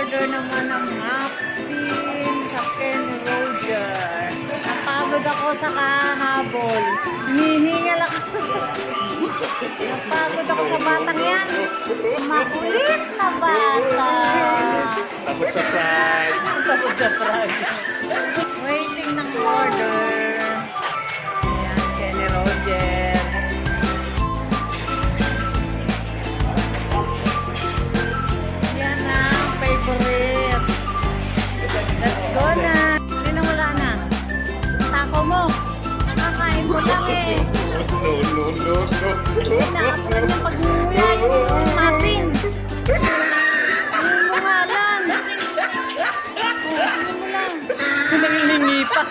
nag-order naman ng muffin sa Ken Roger. Napagod ako sa kahabol. Hinihingal ako. Napagod ako sa batang yan. Makulit na bata. Takot sa pride. Takot sa pride. Waiting ng order. Ayan, Ken Roger. Yan ang favorite. Let's go na. Sino wala na? Tako mo. Nakakain mo lang eh. No. Nakapin yung pag-uya yung muffin. Ano mo nga lang. Ano mo lang. Nangihingi pa.